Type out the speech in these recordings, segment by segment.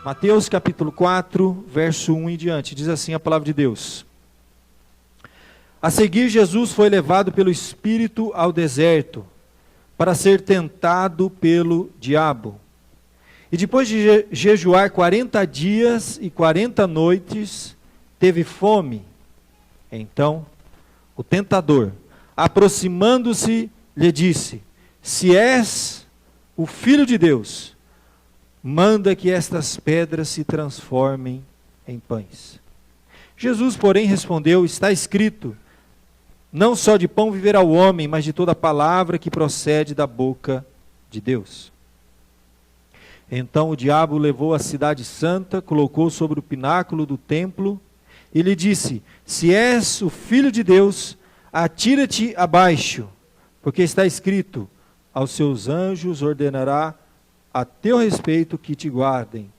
Mateus capítulo 4, verso 1 em diante, diz assim a palavra de Deus. A seguir, Jesus foi levado pelo Espírito ao deserto, para ser tentado pelo diabo. E depois de jejuar 40 dias e 40 noites, teve fome. Então, o tentador, aproximando-se, lhe disse: se és o Filho de Deus, manda que estas pedras se transformem em pães. Jesus, porém, respondeu: está escrito, não só de pão viverá o homem, mas de toda palavra que procede da boca de Deus. Então o diabo o levou à cidade santa, colocou sobre o pináculo do templo e lhe disse: se és o Filho de Deus, atira-te abaixo, porque está escrito, aos seus anjos ordenará a teu respeito que te guardem,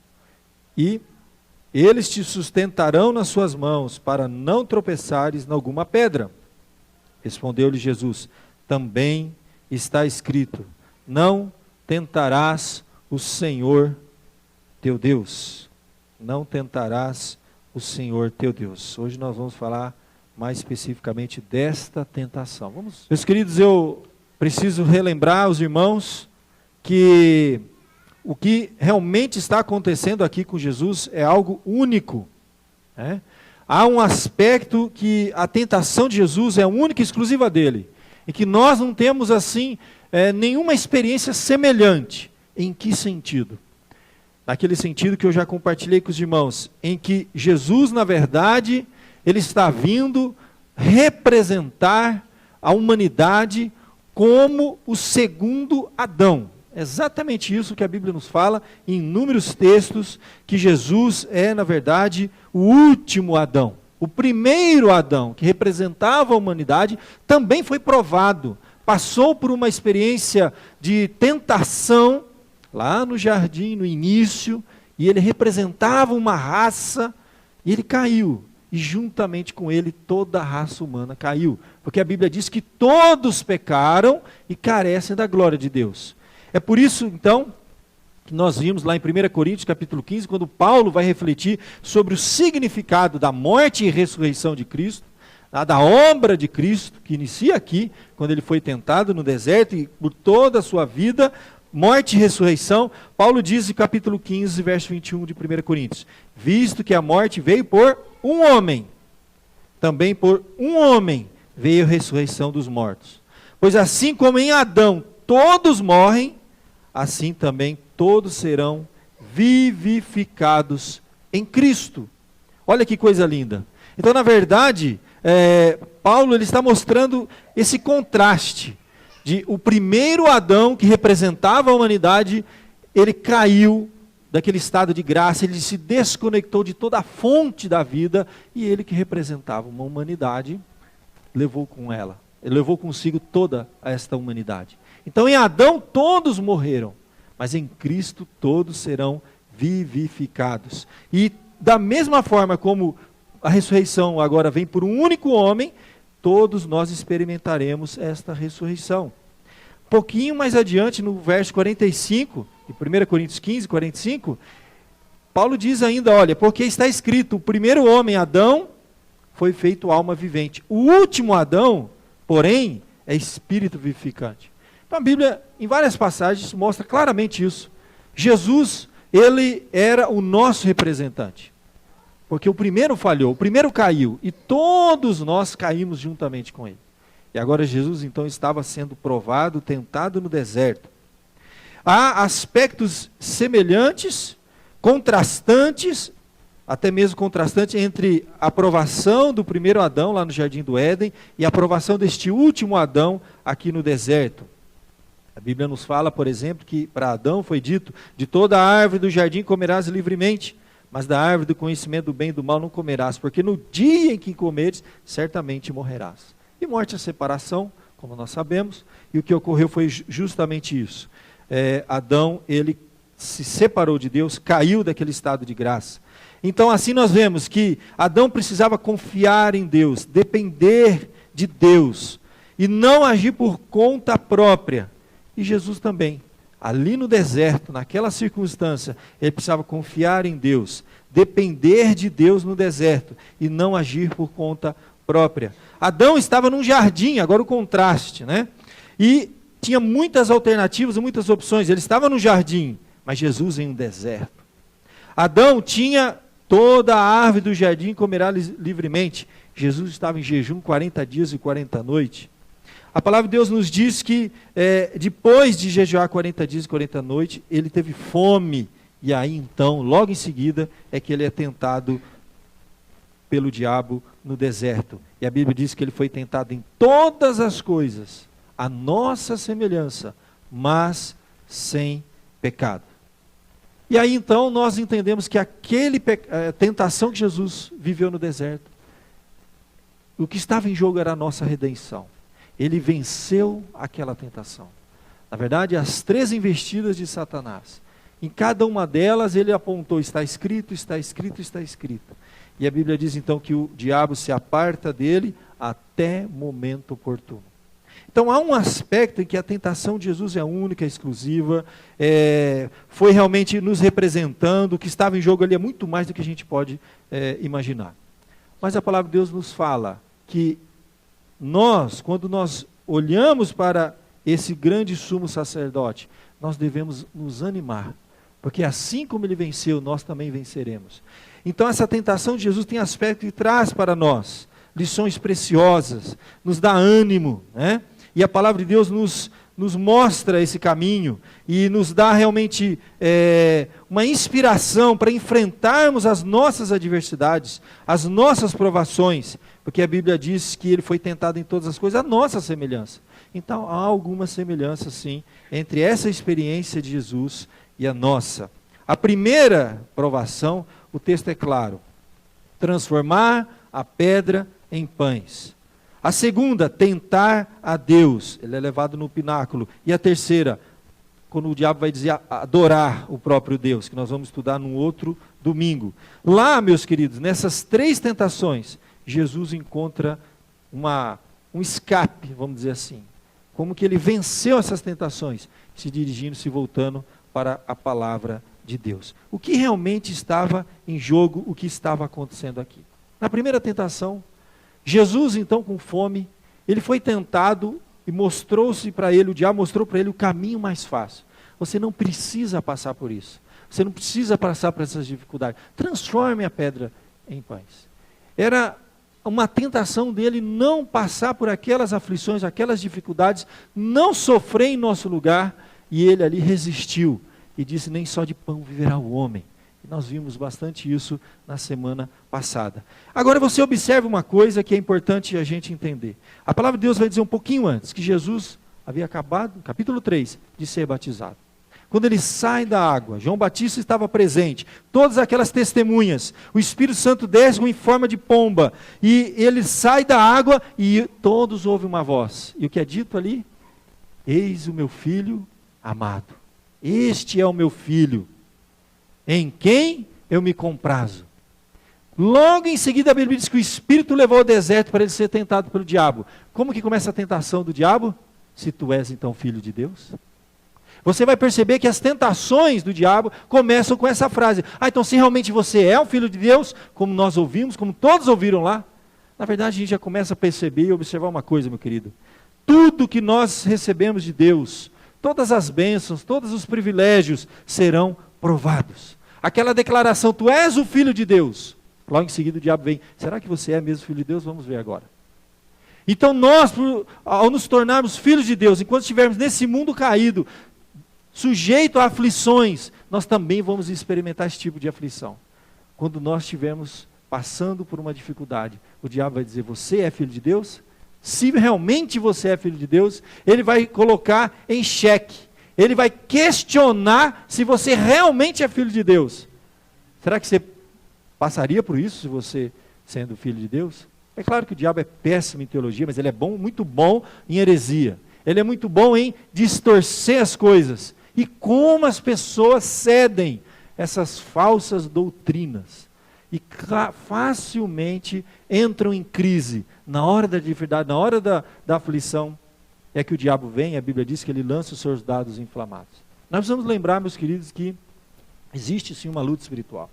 e eles te sustentarão nas suas mãos, para não tropeçares em alguma pedra. Respondeu-lhe Jesus: também está escrito, não tentarás o Senhor teu Deus. Não tentarás o Senhor teu Deus. Hoje nós vamos falar mais especificamente desta tentação. Meus queridos, eu preciso relembrar aos irmãos que o que realmente está acontecendo aqui com Jesus é algo único, né? Há um aspecto que a tentação de Jesus é única e exclusiva dele, e que nós não temos assim nenhuma experiência semelhante. Em que sentido? Naquele sentido que eu já compartilhei com os irmãos, em que Jesus, na verdade, ele está vindo representar a humanidade como o segundo Adão. Exatamente isso que a Bíblia nos fala em inúmeros textos, que Jesus é, na verdade, o último Adão. O primeiro Adão, que representava a humanidade, também foi provado. Passou por uma experiência de tentação, lá no jardim, no início, e ele representava uma raça, e ele caiu. E juntamente com ele toda a raça humana caiu. Porque a Bíblia diz que todos pecaram e carecem da glória de Deus. É por isso, então, que nós vimos lá em 1 Coríntios, capítulo 15, quando Paulo vai refletir sobre o significado da morte e ressurreição de Cristo, da obra de Cristo, que inicia aqui, quando ele foi tentado no deserto, e por toda a sua vida, morte e ressurreição. Paulo diz em capítulo 15, verso 21 de 1 Coríntios, visto que a morte veio por um homem, também por um homem veio a ressurreição dos mortos. Pois assim como em Adão todos morrem, assim também todos serão vivificados em Cristo. Olha que coisa linda. Então, na verdade, Paulo ele está mostrando esse contraste de o primeiro Adão, que representava a humanidade, ele caiu daquele estado de graça, ele se desconectou de toda a fonte da vida, e ele que representava uma humanidade, levou consigo toda esta humanidade. Então em Adão todos morreram, mas em Cristo todos serão vivificados. E da mesma forma como a ressurreição agora vem por um único homem, todos nós experimentaremos esta ressurreição. Pouquinho mais adiante, no verso 45, de 1 Coríntios 15, 45, Paulo diz ainda, olha, porque está escrito, o primeiro homem, Adão, foi feito alma vivente. O último Adão, porém, é espírito vivificante. Então a Bíblia, em várias passagens, mostra claramente isso. Jesus, ele era o nosso representante. Porque o primeiro falhou, o primeiro caiu, e todos nós caímos juntamente com ele. E agora Jesus então estava sendo provado, tentado no deserto. Há aspectos semelhantes, contrastantes, até mesmo contrastante entre a aprovação do primeiro Adão lá no Jardim do Éden e a aprovação deste último Adão aqui no deserto. A Bíblia nos fala, por exemplo, que para Adão foi dito, de toda a árvore do jardim comerás livremente, mas da árvore do conhecimento do bem e do mal não comerás, porque no dia em que comeres, certamente morrerás. E morte é separação, como nós sabemos, e o que ocorreu foi justamente isso. Adão, ele se separou de Deus, caiu daquele estado de graça. Então assim nós vemos que Adão precisava confiar em Deus, depender de Deus, e não agir por conta própria. E Jesus também. ali no deserto, naquela circunstância, ele precisava confiar em Deus, depender de Deus no deserto e não agir por conta própria. Adão estava num jardim, agora o contraste, né? E tinha muitas alternativas, muitas opções. Ele estava no jardim, mas Jesus em um deserto. Adão tinha toda a árvore do jardim, comerá livremente. Jesus estava em jejum 40 dias e 40 noites. A palavra de Deus nos diz que depois de jejuar 40 dias e 40 noites, ele teve fome. E aí então, logo em seguida, é que ele é tentado pelo diabo no deserto. E a Bíblia diz que ele foi tentado em todas as coisas, a nossa semelhança, mas sem pecado. E aí então nós entendemos que aquele tentação que Jesus viveu no deserto, o que estava em jogo era a nossa redenção. Ele venceu aquela tentação. Na verdade, as 3 investidas de Satanás, em cada uma delas ele apontou, está escrito, está escrito, está escrito. E a Bíblia diz então que o diabo se aparta dele até momento oportuno. Então há um aspecto em que a tentação de Jesus é única, exclusiva, foi realmente nos representando, o que estava em jogo ali é muito mais do que a gente pode imaginar. Mas a palavra de Deus nos fala que nós, quando nós olhamos para esse grande sumo sacerdote, nós devemos nos animar, porque assim como ele venceu, nós também venceremos. Então essa tentação de Jesus tem aspecto que traz para nós lições preciosas, nos dá ânimo, né? E a palavra de Deus nos mostra esse caminho e nos dá realmente uma inspiração para enfrentarmos as nossas adversidades, as nossas provações, porque a Bíblia diz que ele foi tentado em todas as coisas, a nossa semelhança. Então há alguma semelhança sim, entre essa experiência de Jesus e a nossa. A primeira provação, o texto é claro, transformar a pedra em pães. A segunda, tentar a Deus, ele é levado no pináculo. E a terceira, quando o diabo vai dizer adorar o próprio Deus, que nós vamos estudar num outro domingo. Lá, meus queridos, nessas 3 tentações, Jesus encontra um escape, vamos dizer assim. Como que ele venceu essas tentações, se dirigindo, se voltando para a palavra de Deus. O que realmente estava em jogo, o que estava acontecendo aqui? Na primeira tentação, Jesus, então, com fome, ele foi tentado e mostrou-se para ele, o diabo mostrou para ele o caminho mais fácil. Você não precisa passar por isso. Você não precisa passar por essas dificuldades. Transforme a pedra em pães. Era uma tentação dele não passar por aquelas aflições, aquelas dificuldades, não sofrer em nosso lugar, e ele ali resistiu e disse: nem só de pão viverá o homem. Nós vimos bastante isso na semana passada. Agora você observa uma coisa que é importante a gente entender. A palavra de Deus vai dizer um pouquinho antes, que Jesus havia acabado, no capítulo 3, de ser batizado. Quando ele sai da água, João Batista estava presente, todas aquelas testemunhas, o Espírito Santo desce em forma de pomba, e ele sai da água e todos ouvem uma voz. E o que é dito ali? Eis o meu filho amado. Este é o meu filho, em quem eu me comprazo. Logo em seguida a Bíblia diz que o Espírito levou ao deserto para ele ser tentado pelo diabo. Como que começa a tentação do diabo? Se tu és então filho de Deus. Você vai perceber que as tentações do diabo começam com essa frase. Então se realmente você é um filho de Deus, como nós ouvimos, como todos ouviram lá, na verdade a gente já começa a perceber e observar uma coisa, meu querido. Tudo que nós recebemos de Deus, todas as bênçãos, todos os privilégios serão provados. Aquela declaração, tu és o filho de Deus. Logo em seguida o diabo vem, será que você é mesmo filho de Deus? Vamos ver agora. Então nós, ao nos tornarmos filhos de Deus, enquanto estivermos nesse mundo caído, sujeito a aflições, nós também vamos experimentar esse tipo de aflição. Quando nós estivermos passando por uma dificuldade, o diabo vai dizer, você é filho de Deus? Se realmente você é filho de Deus, ele vai colocar em xeque. Ele vai questionar se você realmente é filho de Deus. Será que você passaria por isso se você sendo filho de Deus? É claro que o diabo é péssimo em teologia, mas ele é bom, muito bom em heresia. Ele é muito bom em distorcer as coisas. E como as pessoas cedem essas falsas doutrinas. E facilmente entram em crise na hora da dificuldade, na hora da aflição. É que o diabo vem, a Bíblia diz que ele lança os seus dados inflamados. Nós precisamos lembrar, meus queridos, que existe sim uma luta espiritual.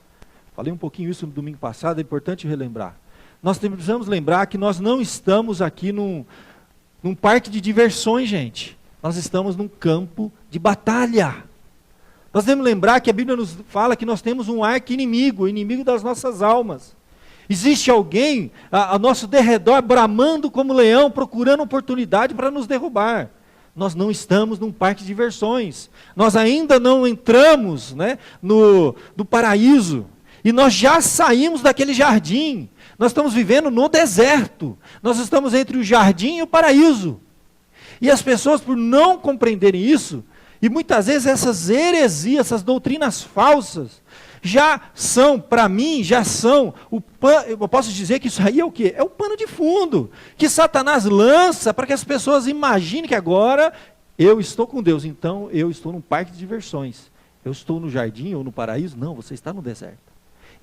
Falei um pouquinho isso no domingo passado, é importante relembrar. Nós precisamos lembrar que nós não estamos aqui num parque de diversões, gente. Nós estamos num campo de batalha. Nós devemos lembrar que a Bíblia nos fala que nós temos um arqui-inimigo, o inimigo das nossas almas. Existe alguém ao nosso derredor bramando como leão, procurando oportunidade para nos derrubar. Nós não estamos num parque de diversões. Nós ainda não entramos, né, no paraíso. E nós já saímos daquele jardim. Nós estamos vivendo no deserto. Nós estamos entre o jardim e o paraíso. E as pessoas, por não compreenderem isso, e muitas vezes essas heresias, essas doutrinas falsas, já são, para mim, eu posso dizer que isso aí é o quê? É o pano de fundo, que Satanás lança para que as pessoas imaginem que agora eu estou com Deus, então eu estou num parque de diversões. Eu estou no jardim ou no paraíso? Não, você está no deserto.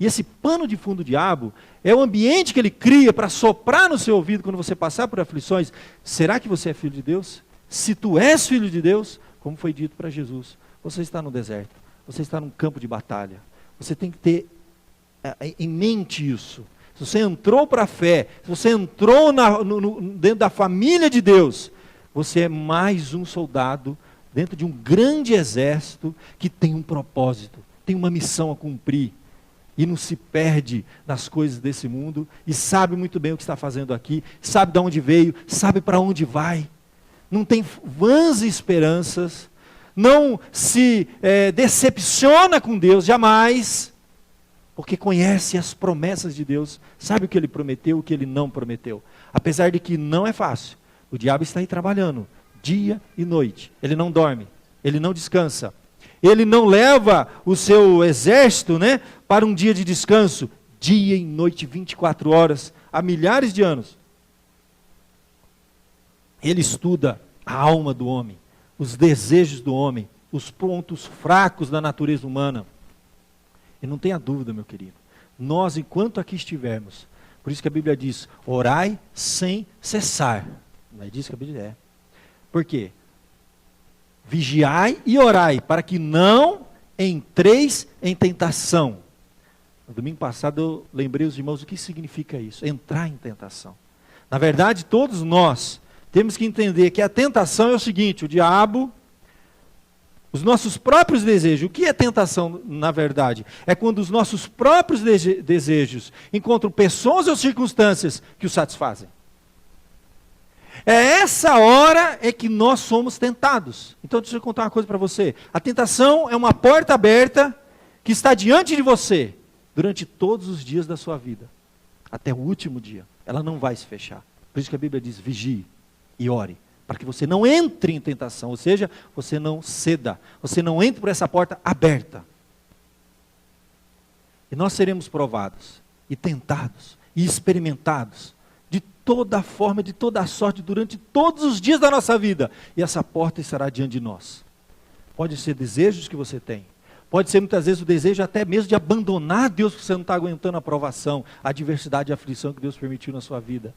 E esse pano de fundo do diabo é o ambiente que ele cria para soprar no seu ouvido quando você passar por aflições. Será que você é filho de Deus? Se tu és filho de Deus, como foi dito para Jesus, você está no deserto, você está num campo de batalha. Você tem que ter em mente isso. Se você entrou para a fé, se você entrou dentro da família de Deus, você é mais um soldado dentro de um grande exército que tem um propósito, tem uma missão a cumprir. E não se perde nas coisas desse mundo, e sabe muito bem o que está fazendo aqui, sabe de onde veio, sabe para onde vai. Não tem vãs esperanças, não se decepciona com Deus, jamais, porque conhece as promessas de Deus, sabe o que Ele prometeu, o que Ele não prometeu. Apesar de que não é fácil, o diabo está aí trabalhando, dia e noite, ele não dorme, ele não descansa. Ele não leva o seu exército, né, para um dia de descanso, dia e noite, 24 horas, há milhares de anos. Ele estuda a alma do homem, os desejos do homem, os pontos fracos da natureza humana. E não tenha dúvida, meu querido, nós, enquanto aqui estivermos, por isso que a Bíblia diz, orai sem cessar. Não é disso que a Bíblia é. Por quê? Vigiai e orai, para que não entreis em tentação. No domingo passado eu lembrei os irmãos o que significa isso, entrar em tentação. Na verdade, todos nós temos que entender que a tentação é o seguinte, o diabo, os nossos próprios desejos. O que é tentação, na verdade? É quando os nossos próprios desejos encontram pessoas ou circunstâncias que os satisfazem. É essa hora é que nós somos tentados. Então deixa eu contar uma coisa para você. A tentação é uma porta aberta que está diante de você durante todos os dias da sua vida. Até o último dia. Ela não vai se fechar. Por isso que a Bíblia diz, vigie e ore. Para que você não entre em tentação. Ou seja, você não ceda. Você não entre por essa porta aberta. E nós seremos provados. E tentados. E experimentados. De toda forma, de toda sorte, durante todos os dias da nossa vida. E essa porta estará diante de nós. Pode ser desejos que você tem. Pode ser muitas vezes o desejo até mesmo de abandonar Deus, porque você não está aguentando a provação, a adversidade e a aflição que Deus permitiu na sua vida.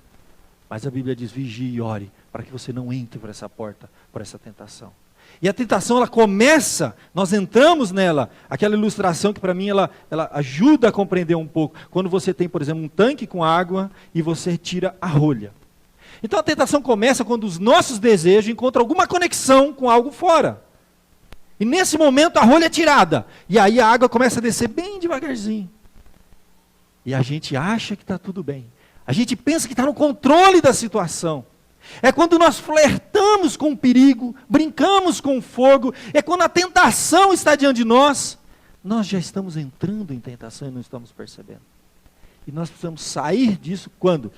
Mas a Bíblia diz, vigie e ore, para que você não entre por essa porta, por essa tentação. E a tentação, ela começa, nós entramos nela, aquela ilustração que para mim ela ajuda a compreender um pouco. Quando você tem, por exemplo, um tanque com água e você tira a rolha. Então a tentação começa quando os nossos desejos encontram alguma conexão com algo fora. E nesse momento a rolha é tirada. E aí a água começa a descer bem devagarzinho. E a gente acha que está tudo bem. A gente pensa que está no controle da situação. É quando nós flertamos com o perigo, brincamos com o fogo, é quando a tentação está diante de nós, nós já estamos entrando em tentação e não estamos percebendo. E nós precisamos sair disso quando?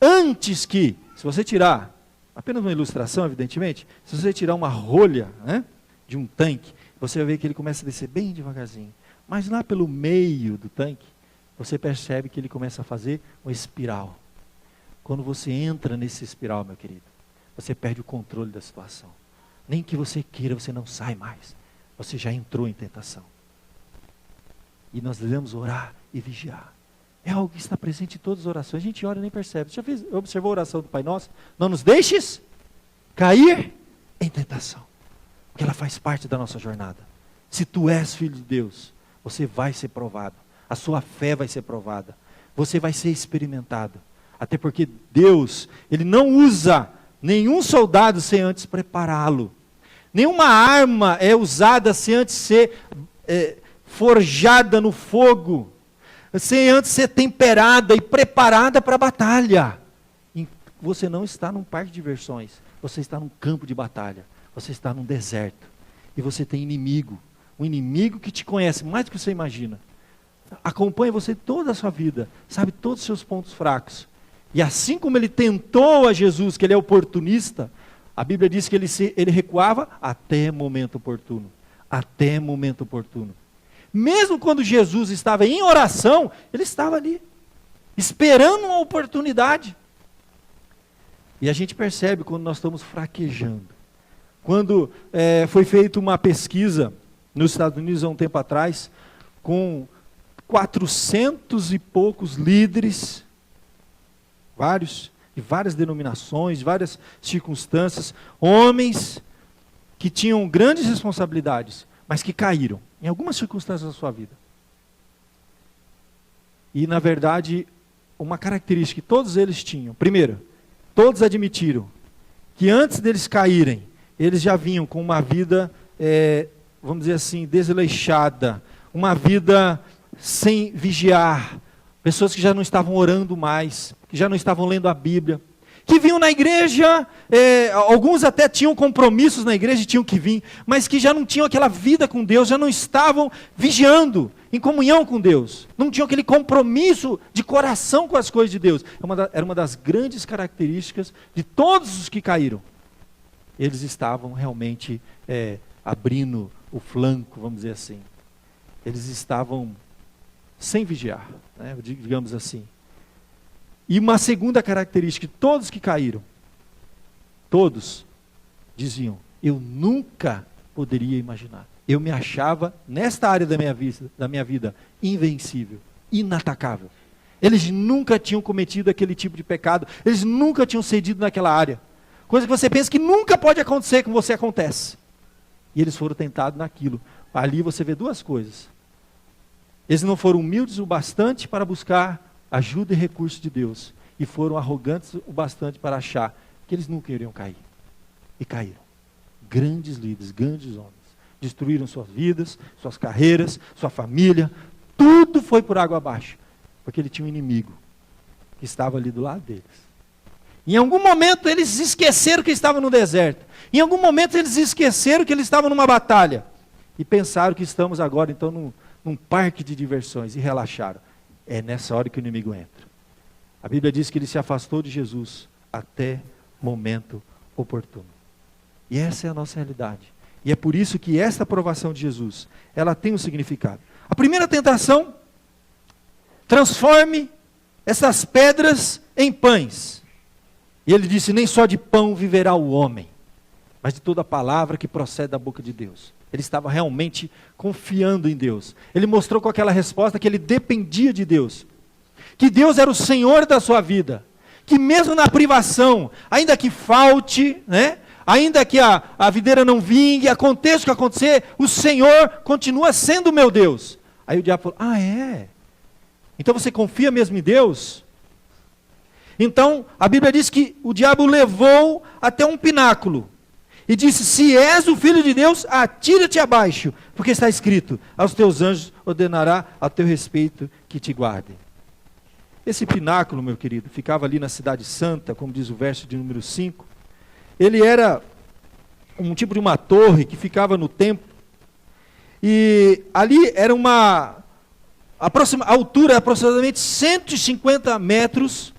Antes que, se você tirar, apenas uma ilustração evidentemente, se você tirar uma rolha, né, de um tanque, você vai ver que ele começa a descer bem devagarzinho. Mas lá pelo meio do tanque, você percebe que ele começa a fazer uma espiral. Quando você entra nesse espiral, meu querido, você perde o controle da situação. Nem que você queira, você não sai mais. Você já entrou em tentação. E nós devemos orar e vigiar. É algo que está presente em todas as orações. A gente ora e nem percebe. Já observou a oração do Pai Nosso? Não nos deixes cair em tentação. porque ela faz parte da nossa jornada. Se tu és filho de Deus, você vai ser provado. A sua fé vai ser provada. Você vai ser experimentado. Até porque Deus, Ele não usa nenhum soldado sem antes prepará-lo. Nenhuma arma é usada sem antes ser forjada no fogo. Sem antes ser temperada e preparada para a batalha. Você não está num parque de diversões. Você está num campo de batalha. Você está num deserto. E você tem inimigo. Um inimigo que te conhece mais do que você imagina. Acompanha você toda a sua vida. Sabe todos os seus pontos fracos. E assim como ele tentou a Jesus, que ele é oportunista, a Bíblia diz que ele recuava até momento oportuno. Até momento oportuno. Mesmo quando Jesus estava em oração, ele estava ali, esperando uma oportunidade. E a gente percebe quando nós estamos fraquejando. Quando foi feita uma pesquisa nos Estados Unidos há um tempo atrás, com 400 e poucos líderes, de várias denominações, de várias circunstâncias, homens que tinham grandes responsabilidades, mas que caíram em algumas circunstâncias da sua vida. E na verdade, uma característica que todos eles tinham, primeiro, todos admitiram que antes deles caírem, eles já vinham com uma vida, vamos dizer assim, desleixada, uma vida sem vigiar, pessoas que já não estavam orando mais, que já não estavam lendo a Bíblia, que vinham na igreja, alguns até tinham compromissos na igreja e tinham que vir, mas que já não tinham aquela vida com Deus, já não estavam vigiando, em comunhão com Deus, não tinham aquele compromisso de coração com as coisas de Deus. Era uma das grandes características de todos os que caíram. Eles estavam realmente abrindo o flanco, vamos dizer assim. Eles estavam sem vigiar, né, digamos assim. E uma segunda característica de todos que caíram, todos diziam, eu nunca poderia imaginar. Eu me achava, nesta área da minha vida, invencível, inatacável. Eles nunca tinham cometido aquele tipo de pecado, eles nunca tinham cedido naquela área. Coisa que você pensa que nunca pode acontecer, com você acontece. E eles foram tentados naquilo. Ali você vê duas coisas. Eles não foram humildes o bastante para buscar ajuda e recurso de Deus. E foram arrogantes o bastante para achar que eles nunca iriam cair. E caíram. Grandes líderes, grandes homens. Destruíram suas vidas, suas carreiras, sua família. Tudo foi por água abaixo. Porque ele tinha um inimigo que estava ali do lado deles. Em algum momento eles esqueceram que estavam no deserto. Em algum momento eles esqueceram que eles estavam numa batalha. E pensaram que estamos agora então num parque de diversões. E relaxaram. É nessa hora que o inimigo entra. A Bíblia diz que ele se afastou de Jesus até momento oportuno. E essa é a nossa realidade. E é por isso que esta aprovação de Jesus, ela tem um significado. A primeira tentação, transforme essas pedras em pães. E ele disse, nem só de pão viverá o homem, mas de toda palavra que procede da boca de Deus. Ele estava realmente confiando em Deus. Ele mostrou com aquela resposta que ele dependia de Deus. Que Deus era o Senhor da sua vida. Que mesmo na privação, ainda que falte, né? Ainda que a videira não vingue, aconteça o que acontecer, o Senhor continua sendo o meu Deus. Aí o diabo falou, então você confia mesmo em Deus? Então, a Bíblia diz que o diabo levou até um pináculo. E disse, se és o Filho de Deus, atira-te abaixo. Porque está escrito, aos teus anjos ordenará a teu respeito que te guardem. Esse pináculo, meu querido, ficava ali na cidade santa, como diz o verso de número 5. Ele era um tipo de uma torre que ficava no templo. E ali era a altura era aproximadamente 150 metros.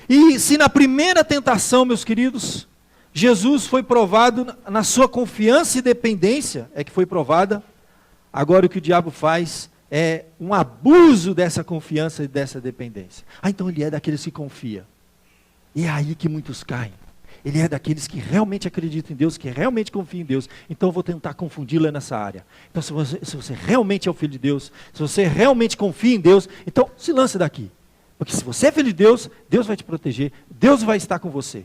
E se na primeira tentação, meus queridos, Jesus foi provado na sua confiança e dependência, é que foi provada, agora o que o diabo faz é um abuso dessa confiança e dessa dependência. Então ele é daqueles que confia. E é aí que muitos caem. Ele é daqueles que realmente acreditam em Deus, que realmente confiam em Deus. Então eu vou tentar confundi-lo nessa área. Então se você realmente é o Filho de Deus, se você realmente confia em Deus, então se lance daqui. Porque se você é filho de Deus, Deus vai te proteger, Deus vai estar com você.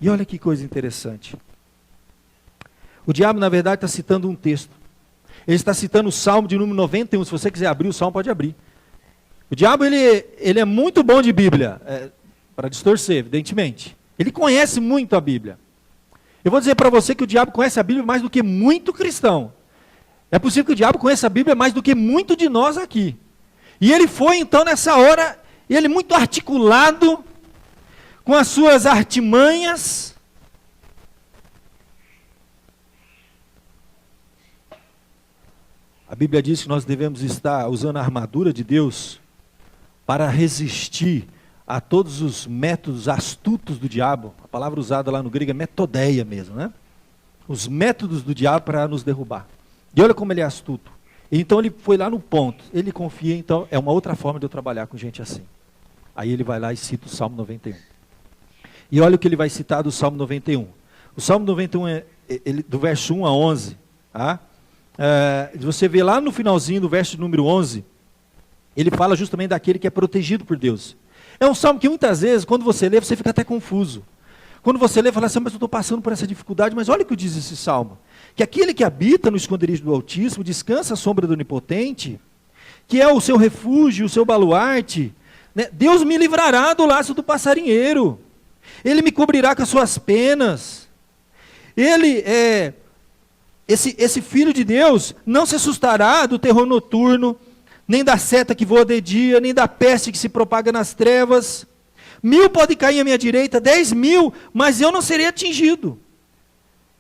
E olha que coisa interessante. O diabo, na verdade, está citando um texto. Ele está citando o Salmo de número 91. Se você quiser abrir o Salmo, pode abrir. O diabo, ele é muito bom de Bíblia, para distorcer, evidentemente. Ele conhece muito a Bíblia. Eu vou dizer para você que o diabo conhece a Bíblia mais do que muito cristão. É possível que o diabo conheça a Bíblia mais do que muito de nós aqui. E ele foi, então, nessa hora, ele muito articulado, com as suas artimanhas. A Bíblia diz que nós devemos estar usando a armadura de Deus para resistir a todos os métodos astutos do diabo. A palavra usada lá no grego é metodeia mesmo, né? Os métodos do diabo para nos derrubar. E olha como ele é astuto. Então ele foi lá no ponto. Ele confia, então é uma outra forma de eu trabalhar com gente assim. Aí ele vai lá e cita o Salmo 91. E olha o que ele vai citar do Salmo 91. O Salmo 91 é do verso 1 a 11. Tá? Você vê lá no finalzinho do verso número 11, ele fala justamente daquele que é protegido por Deus. É um salmo que muitas vezes, quando você lê, você fica até confuso. Quando você lê, fala assim, mas eu estou passando por essa dificuldade, mas olha o que diz esse salmo. Que aquele que habita no esconderijo do Altíssimo, descansa à sombra do Onipotente, que é o seu refúgio, o seu baluarte, né? Deus me livrará do laço do passarinheiro. Ele me cobrirá com as suas penas. Esse filho de Deus não se assustará do terror noturno, nem da seta que voa de dia, nem da peste que se propaga nas trevas. 1000 podem cair à minha direita, 10.000, mas eu não serei atingido.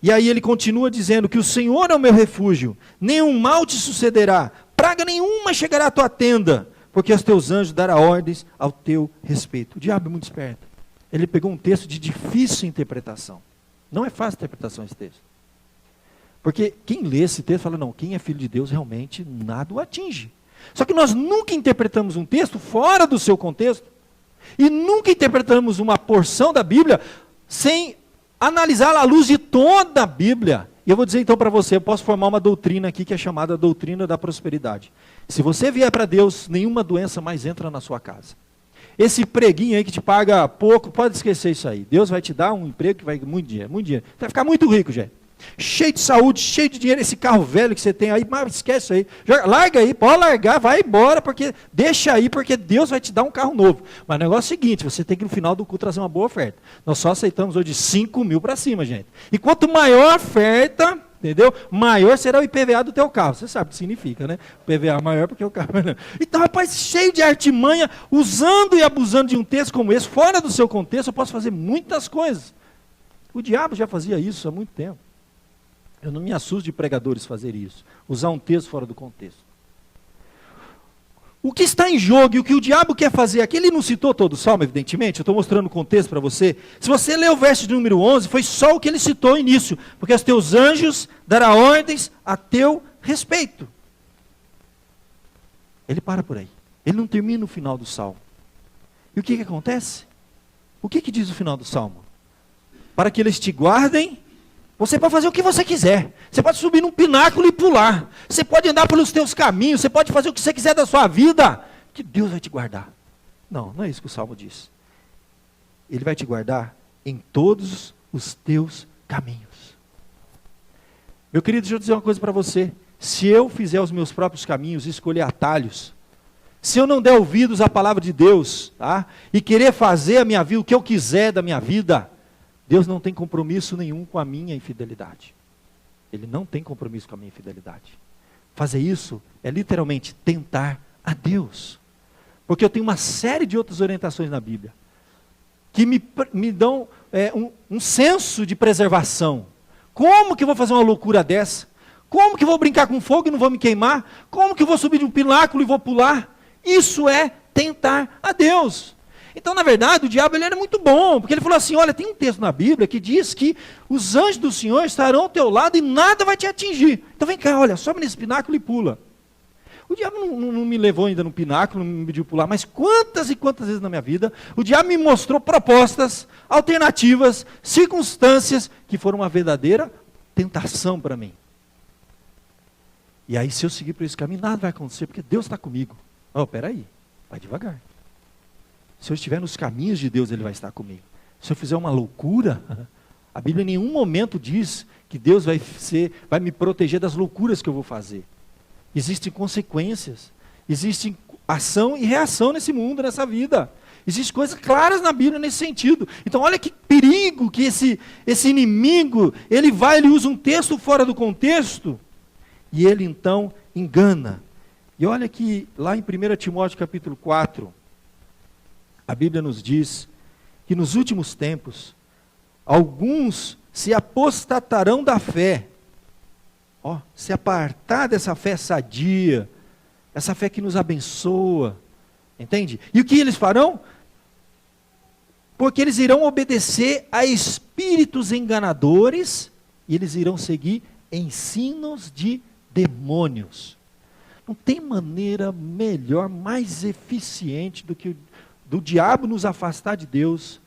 E aí ele continua dizendo que o Senhor é o meu refúgio, nenhum mal te sucederá, praga nenhuma chegará à tua tenda, porque os teus anjos darão ordens ao teu respeito. O diabo é muito esperto. Ele pegou um texto de difícil interpretação. Não é fácil a interpretação esse texto. Porque quem lê esse texto fala, não, quem é filho de Deus realmente nada o atinge. Só que nós nunca interpretamos um texto fora do seu contexto. E nunca interpretamos uma porção da Bíblia sem analisá-la à luz de toda a Bíblia. E eu vou dizer então para você, eu posso formar uma doutrina aqui que é chamada doutrina da prosperidade. Se você vier para Deus, nenhuma doença mais entra na sua casa. Esse preguinho aí que te paga pouco, pode esquecer isso aí. Deus vai te dar um emprego que vai muito dinheiro, muito dinheiro. Você vai ficar muito rico, gente. Cheio de saúde, cheio de dinheiro, esse carro velho que você tem aí, mas esquece isso aí. Larga aí, pode largar, vai embora, deixa aí, porque Deus vai te dar um carro novo. Mas o negócio é o seguinte, você tem que no final do culto trazer uma boa oferta. Nós só aceitamos hoje de 5.000 para cima, gente. E quanto maior a oferta, entendeu? Maior será o IPVA do teu carro. Você sabe o que significa, né? O IPVA maior porque o carro é menor. Então, rapaz, cheio de artimanha, usando e abusando de um texto como esse, fora do seu contexto, eu posso fazer muitas coisas. O diabo já fazia isso há muito tempo. Eu não me assusto de pregadores fazerem isso. Usar um texto fora do contexto. O que está em jogo e o que o diabo quer fazer aqui, ele não citou todo o salmo, evidentemente, eu estou mostrando o contexto para você. Se você ler o verso de número 11, foi só o que ele citou no início. Porque os teus anjos darão ordens a teu respeito. Ele para por aí. Ele não termina o final do salmo. E o que acontece? O que diz o final do salmo? Para que eles te guardem. Você pode fazer o que você quiser. Você pode subir num pináculo e pular. Você pode andar pelos teus caminhos. Você pode fazer o que você quiser da sua vida. Que Deus vai te guardar. Não, não é isso que o Salmo diz. Ele vai te guardar em todos os teus caminhos. Meu querido, deixa eu dizer uma coisa para você. Se eu fizer os meus próprios caminhos, escolher atalhos, se eu não der ouvidos à palavra de Deus, tá? E querer fazer a minha vida, o que eu quiser da minha vida, Deus não tem compromisso nenhum com a minha infidelidade. Ele não tem compromisso com a minha infidelidade. Fazer isso é literalmente tentar a Deus. Porque eu tenho uma série de outras orientações na Bíblia que me dão um senso de preservação. Como que eu vou fazer uma loucura dessa? Como que eu vou brincar com fogo e não vou me queimar? Como que eu vou subir de um pináculo e vou pular? Isso é tentar a Deus. Então, na verdade, o diabo ele era muito bom, porque ele falou assim, olha, tem um texto na Bíblia que diz que os anjos do Senhor estarão ao teu lado e nada vai te atingir. Então vem cá, olha, sobe nesse pináculo e pula. O diabo não me levou ainda no pináculo, não me pediu pular, mas quantas e quantas vezes na minha vida, o diabo me mostrou propostas, alternativas, circunstâncias, que foram uma verdadeira tentação para mim. E aí, se eu seguir por esse caminho, nada vai acontecer, porque Deus está comigo. Oh, peraí, vai devagar. Se eu estiver nos caminhos de Deus, Ele vai estar comigo. Se eu fizer uma loucura, A Bíblia em nenhum momento diz que Deus vai me proteger das loucuras que eu vou fazer. Existem consequências, existe ação e reação nesse mundo, nessa vida. Existem coisas claras na Bíblia nesse sentido. Então olha que perigo que esse inimigo, ele usa um texto fora do contexto, e ele então engana. E olha que lá em 1 Timóteo capítulo 4, a Bíblia nos diz que nos últimos tempos, alguns se apostatarão da fé. Se apartar dessa fé sadia, essa fé que nos abençoa, entende? E o que eles farão? Porque eles irão obedecer a espíritos enganadores, e eles irão seguir ensinos de demônios. Não tem maneira melhor, mais eficiente do que do diabo nos afastar de Deus,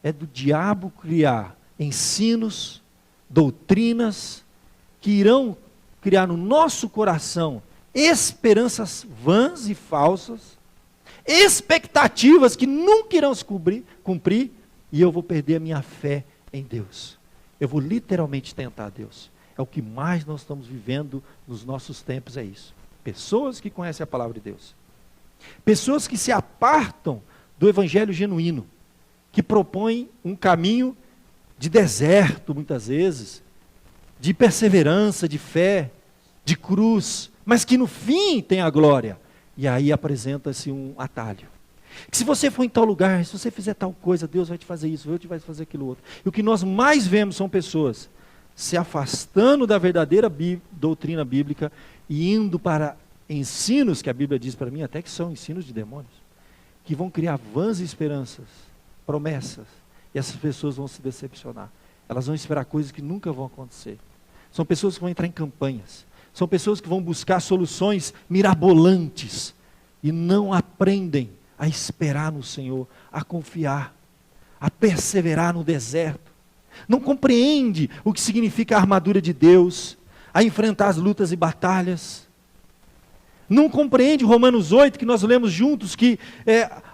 é do diabo criar ensinos, doutrinas, que irão criar no nosso coração esperanças vãs e falsas, expectativas que nunca irão se cumprir, e eu vou perder a minha fé em Deus. Eu vou literalmente tentar Deus. É o que mais nós estamos vivendo nos nossos tempos, é isso. Pessoas que conhecem a palavra de Deus. Pessoas que se apartam do evangelho genuíno, que propõem um caminho de deserto, muitas vezes, de perseverança, de fé, de cruz, mas que no fim tem a glória. E aí apresenta-se um atalho. Que se você for em tal lugar, se você fizer tal coisa, Deus vai te fazer isso, Deus vai fazer aquilo outro. E o que nós mais vemos são pessoas se afastando da verdadeira doutrina bíblica e indo para ensinos, que a Bíblia diz para mim até que são ensinos de demônios, que vão criar vãs esperanças, promessas, e essas pessoas vão se decepcionar. Elas vão esperar coisas que nunca vão acontecer. São pessoas que vão entrar em campanhas. São pessoas que vão buscar soluções mirabolantes e não aprendem a esperar no Senhor, a confiar, a perseverar no deserto. Não compreende o que significa a armadura de Deus, a enfrentar as lutas e batalhas. Não compreende Romanos 8, que nós lemos juntos, que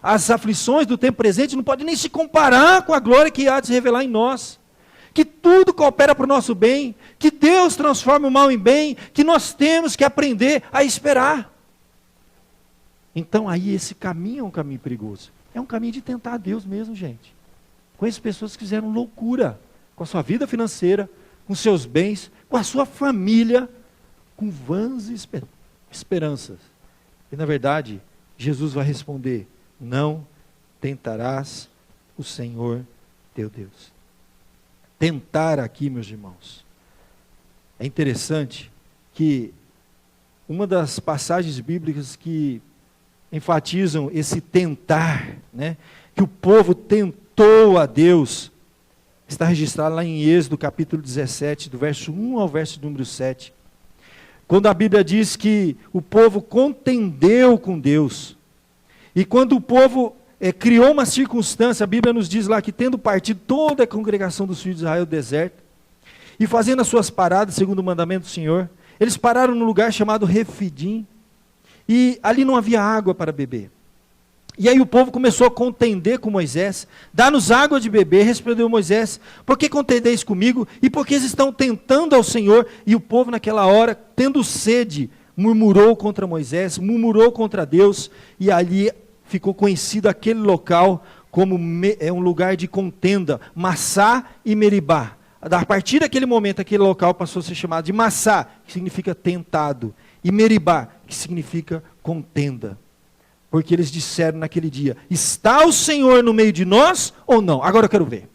as aflições do tempo presente não podem nem se comparar com a glória que há de se revelar em nós. Que tudo coopera para o nosso bem, que Deus transforma o mal em bem, que nós temos que aprender a esperar. Então aí esse caminho é um caminho perigoso. É um caminho de tentar a Deus mesmo, gente. Conheço pessoas que fizeram loucura com a sua vida financeira, com seus bens, com a sua família, com vãs esperanças. E na verdade, Jesus vai responder: não tentarás o Senhor teu Deus. Tentar aqui, meus irmãos, é interessante que uma das passagens bíblicas que enfatizam esse tentar, né, que o povo tentou a Deus, está registrado lá em Êxodo capítulo 17, do verso 1 ao verso número 7, quando a Bíblia diz que o povo contendeu com Deus, e quando o povo criou uma circunstância, a Bíblia nos diz lá que tendo partido toda a congregação dos filhos de Israel do deserto, e fazendo as suas paradas, segundo o mandamento do Senhor, eles pararam num lugar chamado Refidim, e ali não havia água para beber. E aí o povo começou a contender com Moisés: dá-nos água de beber. Respondeu Moisés: por que contendeis comigo? E por que eles estão tentando ao Senhor? E o povo naquela hora, tendo sede, murmurou contra Moisés, murmurou contra Deus, e ali ficou conhecido aquele local como um lugar de contenda, Massá e Meribá. A partir daquele momento, aquele local passou a ser chamado de Massá, que significa tentado, e Meribá, que significa contenda. Porque eles disseram naquele dia: está o Senhor no meio de nós ou não? Agora eu quero ver.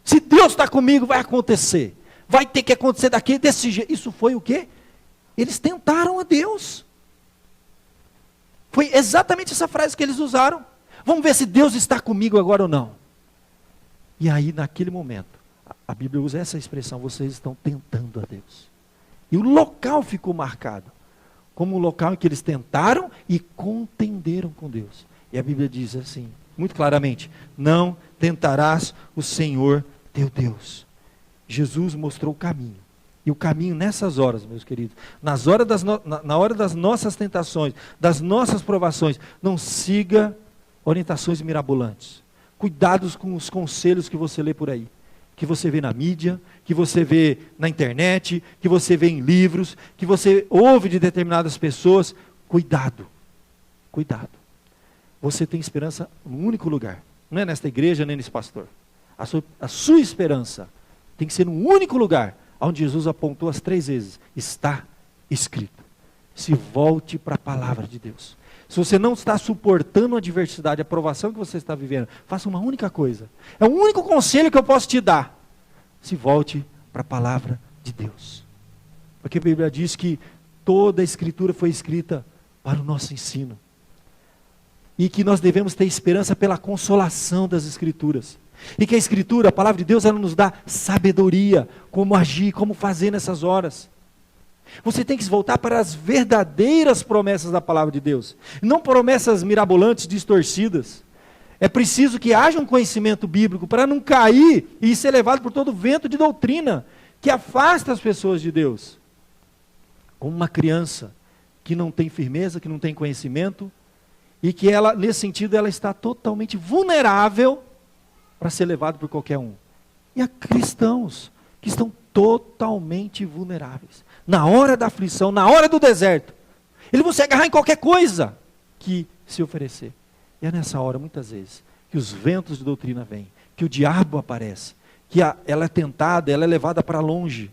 Se Deus está comigo, vai acontecer. Vai ter que acontecer desse jeito. Isso foi o quê? Eles tentaram a Deus. Foi exatamente essa frase que eles usaram. Vamos ver se Deus está comigo agora ou não. E aí, naquele momento, a Bíblia usa essa expressão: vocês estão tentando a Deus. E o local ficou marcado como um local em que eles tentaram e contenderam com Deus. E a Bíblia diz assim, muito claramente: não tentarás o Senhor teu Deus. Jesus mostrou o caminho. E o caminho nessas horas, meus queridos, na hora das nossas tentações, das nossas provações, não siga orientações mirabolantes. Cuidados com os conselhos que você lê por aí. que você vê na mídia, que você vê na internet, que você vê em livros, que você ouve de determinadas pessoas. Cuidado, cuidado. Você tem esperança num único lugar. Não é nesta igreja, nem nesse pastor. A sua esperança tem que ser num único lugar, onde Jesus apontou as 3 vezes. Está escrito. Se volte para a palavra de Deus. Se você não está suportando a adversidade, a provação que você está vivendo, faça uma única coisa. É o único conselho que eu posso te dar. Se volte para a palavra de Deus. Porque a Bíblia diz que toda a Escritura foi escrita para o nosso ensino. E que nós devemos ter esperança pela consolação das Escrituras. E que a Escritura, a palavra de Deus, ela nos dá sabedoria, como agir, como fazer nessas horas. Você tem que se voltar para as verdadeiras promessas da palavra de Deus. Não promessas mirabolantes, distorcidas. É preciso que haja um conhecimento bíblico para não cair e ser levado por todo vento de doutrina que afasta as pessoas de Deus. Como uma criança que não tem firmeza, que não tem conhecimento e que ela, nesse sentido, ela está totalmente vulnerável para ser levado por qualquer um. E há cristãos que estão totalmente vulneráveis. Na hora da aflição, na hora do deserto, ele vai se agarrar em qualquer coisa que se oferecer. E é nessa hora, muitas vezes, que os ventos de doutrina vêm, que o diabo aparece, que ela é tentada, ela é levada para longe.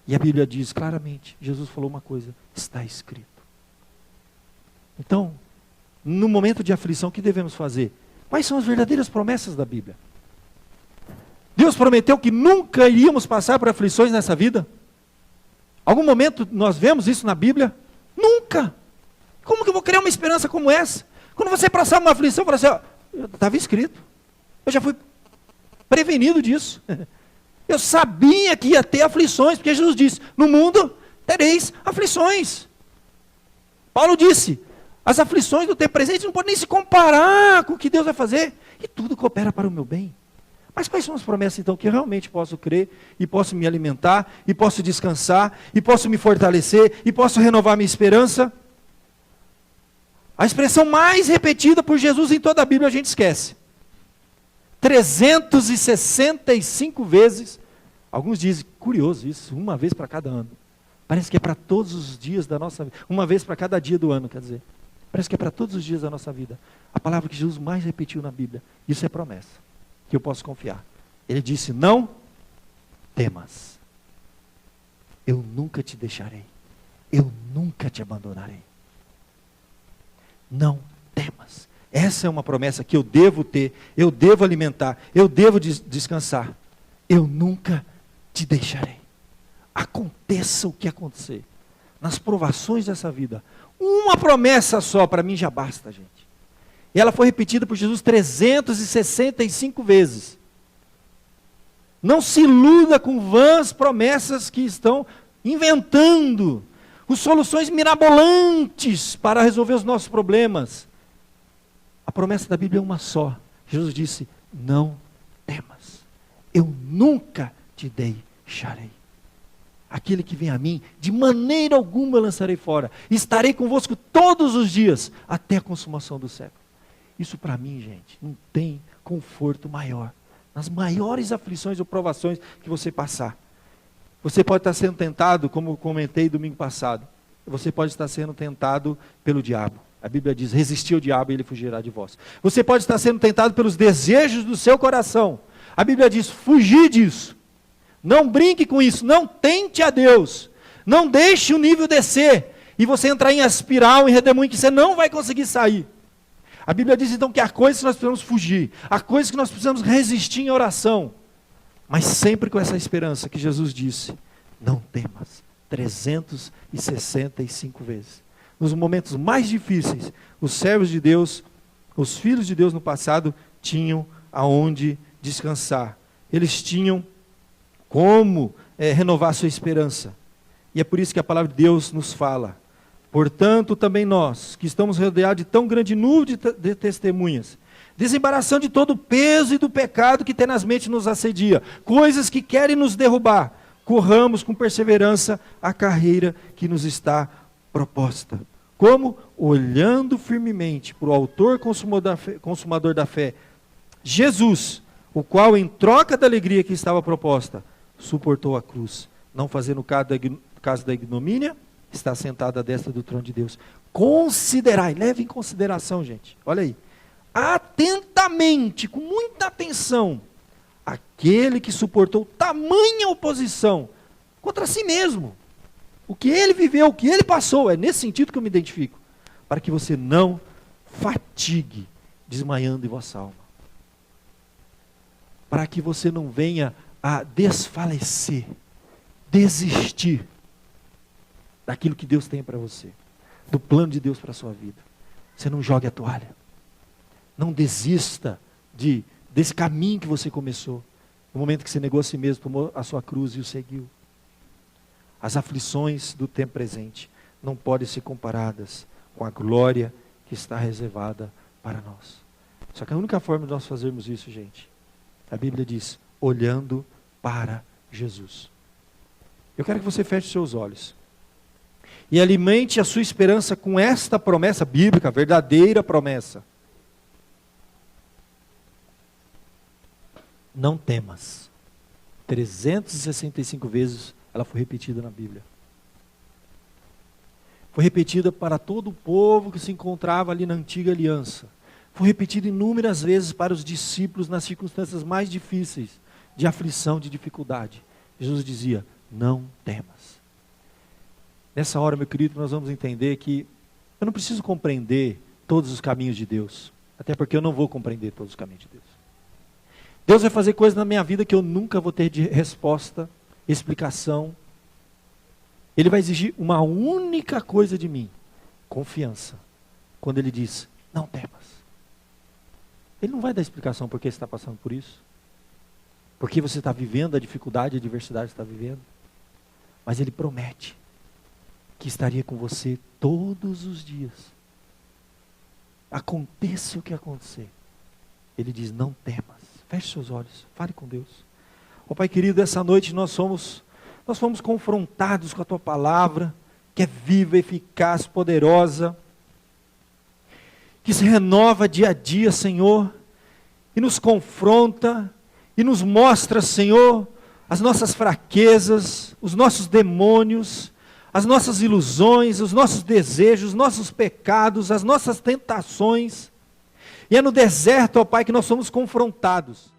E a Bíblia diz claramente, Jesus falou uma coisa, está escrito. Então, no momento de aflição, o que devemos fazer? Quais são as verdadeiras promessas da Bíblia? Deus prometeu que nunca iríamos passar por aflições nessa vida? Algum momento nós vemos isso na Bíblia? Nunca! Como que eu vou criar uma esperança como essa? Quando você passar uma aflição, fala assim, ó, estava escrito. Eu já fui prevenido disso. Eu sabia que ia ter aflições, porque Jesus disse, no mundo tereis aflições. Paulo disse, as aflições do tempo presente não podem nem se comparar com o que Deus vai fazer. E tudo coopera para o meu bem. Mas quais são as promessas então que eu realmente posso crer, e posso me alimentar, e posso descansar, e posso me fortalecer, e posso renovar minha esperança? A expressão mais repetida por Jesus em toda a Bíblia a gente esquece. 365 vezes, alguns dizem, curioso isso, uma vez para cada ano. Parece que é para todos os dias da nossa vida, uma vez para cada dia do ano, quer dizer. Parece que é para todos os dias da nossa vida. A palavra que Jesus mais repetiu na Bíblia, isso é promessa. Que eu posso confiar. Ele disse, não temas. Eu nunca te deixarei. Eu nunca te abandonarei. Não temas. Essa é uma promessa que eu devo ter, eu devo alimentar, eu devo descansar. Eu nunca te deixarei. Aconteça o que acontecer. Nas provações dessa vida, uma promessa só para mim já basta, gente. E ela foi repetida por Jesus 365 vezes. Não se iluda com vãs promessas que estão inventando, com soluções mirabolantes para resolver os nossos problemas. A promessa da Bíblia é uma só. Jesus disse, não temas. Eu nunca te deixarei. Aquele que vem a mim, de maneira alguma eu lançarei fora. Estarei convosco todos os dias, até a consumação do século. Isso para mim, gente, não tem conforto maior. Nas maiores aflições ou provações que você passar. Você pode estar sendo tentado, como comentei domingo passado. Você pode estar sendo tentado pelo diabo. A Bíblia diz, resistir ao diabo e ele fugirá de vós. Você pode estar sendo tentado pelos desejos do seu coração. A Bíblia diz, fugir disso. Não brinque com isso, não tente a Deus. Não deixe o nível descer. E você entrar em espiral, em redemoinho, que você não vai conseguir sair. A Bíblia diz então que há coisas que nós precisamos fugir, há coisas que nós precisamos resistir em oração, mas sempre com essa esperança que Jesus disse, não temas, 365 vezes. Nos momentos mais difíceis, os servos de Deus, os filhos de Deus no passado, tinham aonde descansar. Eles tinham como renovar sua esperança. E é por isso que a palavra de Deus nos fala, portanto, também nós, que estamos rodeados de tão grande nuvem de testemunhas, desembaraçando de todo o peso e do pecado que tenazmente nos assedia, coisas que querem nos derrubar, corramos com perseverança a carreira que nos está proposta. Como? Olhando firmemente para o autor consumador da fé, Jesus, o qual, em troca da alegria que estava proposta, suportou a cruz, não fazendo caso da ignomínia, está sentado à destra do trono de Deus. Considerai, leve em consideração, gente, olha aí, atentamente, com muita atenção, aquele que suportou tamanha oposição contra si mesmo. O que ele viveu, o que ele passou, é nesse sentido que eu me identifico, para que você não fatigue, desmaiando em vossa alma. Para que você não venha a desfalecer, desistir daquilo que Deus tem para você, do plano de Deus para a sua vida. Você não jogue a toalha. Não desista desse caminho que você começou. No momento que você negou a si mesmo, tomou a sua cruz e o seguiu. As aflições do tempo presente não podem ser comparadas com a glória que está reservada para nós. Só que a única forma de nós fazermos isso, gente, a Bíblia diz, olhando para Jesus. Eu quero que você feche seus olhos e alimente a sua esperança com esta promessa bíblica, verdadeira promessa. Não temas. 365 vezes ela foi repetida na Bíblia. Foi repetida para todo o povo que se encontrava ali na antiga aliança. Foi repetida inúmeras vezes para os discípulos nas circunstâncias mais difíceis, de aflição, de dificuldade. Jesus dizia, não temas. Nessa hora, meu querido, nós vamos entender que eu não preciso compreender todos os caminhos de Deus. Até porque eu não vou compreender todos os caminhos de Deus. Deus vai fazer coisas na minha vida que eu nunca vou ter de resposta, explicação. Ele vai exigir uma única coisa de mim, confiança. Quando Ele diz, não temas. Ele não vai dar explicação por que você está passando por isso. Por que você está vivendo a dificuldade, a adversidade que você está vivendo. Mas Ele promete que estaria com você todos os dias. Aconteça o que acontecer. Ele diz, não temas. Feche seus olhos, fale com Deus. Ó Pai querido, essa noite nós fomos confrontados com a Tua palavra, que é viva, eficaz, poderosa, que se renova dia a dia, Senhor, e nos confronta, e nos mostra, Senhor, as nossas fraquezas, os nossos demônios, as nossas ilusões, os nossos desejos, os nossos pecados, as nossas tentações. E é no deserto, ó Pai, que nós somos confrontados.